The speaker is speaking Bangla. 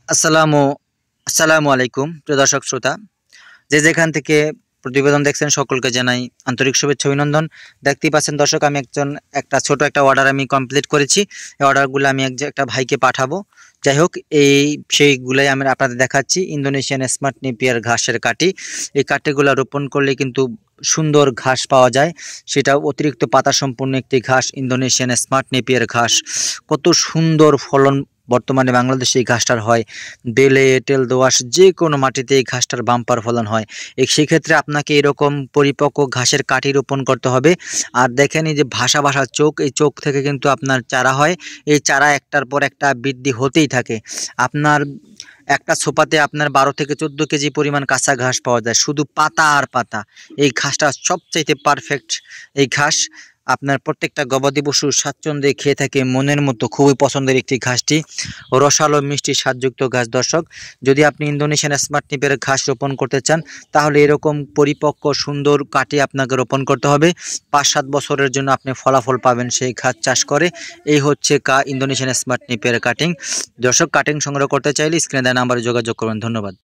আসসালামু আসসালামু আলাইকুম প্রিয় দর্শক শ্রোতা, যে যেখান থেকে প্রতিবেদন দেখছেন সকলকে জানাই আন্তরিক শুভেচ্ছা অভিনন্দন। দেখতেই পাচ্ছেন দর্শক, আমি একটা ছোট একটা অর্ডার আমি কমপ্লিট করেছি। এই অর্ডারগুলো আমি একটা ভাইকে পাঠাবো। যাই হোক, সেইগুলাই আমি আপনাদের দেখাচ্ছি। ইন্দোনেশিয়ান স্মার্ট নেপিয়ার ঘাসের কাঠি। এই কাঠিগুলো রোপণ করলে কিন্তু সুন্দর ঘাস পাওয়া যায়। সেটা অতিরিক্ত পাতা সম্পূর্ণ একটি ঘাস, ইন্দোনেশিয়ান স্মার্ট নেপিয়ার ঘাস। কত সুন্দর ফলন বর্তমানে বাংলাদেশে এই ঘাসটার হয়। বেলে, এঁটেল, দোআঁশ যে কোনো মাটিতে এই ঘাসটার বাম্পার ফলন হয়। সেক্ষেত্রে আপনাকে এরকম পরিপক্ক ঘাসের কাঠি রোপণ করতে হবে। আর দেখেন, এই যে ভাসা ভাসা চোখ, এই চোখ থেকে কিন্তু আপনার চারা হয়। এই চারা একটার পর একটা বৃদ্ধি হতেই থাকে। আপনার একটা ছোপাতে আপনার 12 থেকে 14 কেজি পরিমাণ কাঁচা ঘাস পাওয়া যায়, শুধু পাতা আর পাতা। এই ঘাসটা সবচাইতে পারফেক্ট। এই ঘাস আপনার প্রত্যেকটা গবাদি পশু স্বাচ্ছন্দ্যে খেয়ে থাকে মনের মতো। খুবই পছন্দের একটি ঘাসটি, রসালো মিষ্টি স্বাদযুক্ত ঘাস। দর্শক, যদি আপনি ইন্দোনেশিয়ান স্মার্ট নিপের ঘাস রোপণ করতে চান, তাহলে এরকম পরিপক্ক সুন্দর কাঠি আপনাকে রোপণ করতে হবে। 5-7 বছরের জন্য আপনি ফলাফল পাবেন সেই ঘাস চাষ করে। এই হচ্ছে ইন্দোনেশিয়ান স্মার্ট নিপের কাটিং। দর্শক, কাটিং সংগ্রহ করতে চাইলে স্ক্রিনে দেওয়া নাম্বারে যোগাযোগ করবেন। ধন্যবাদ।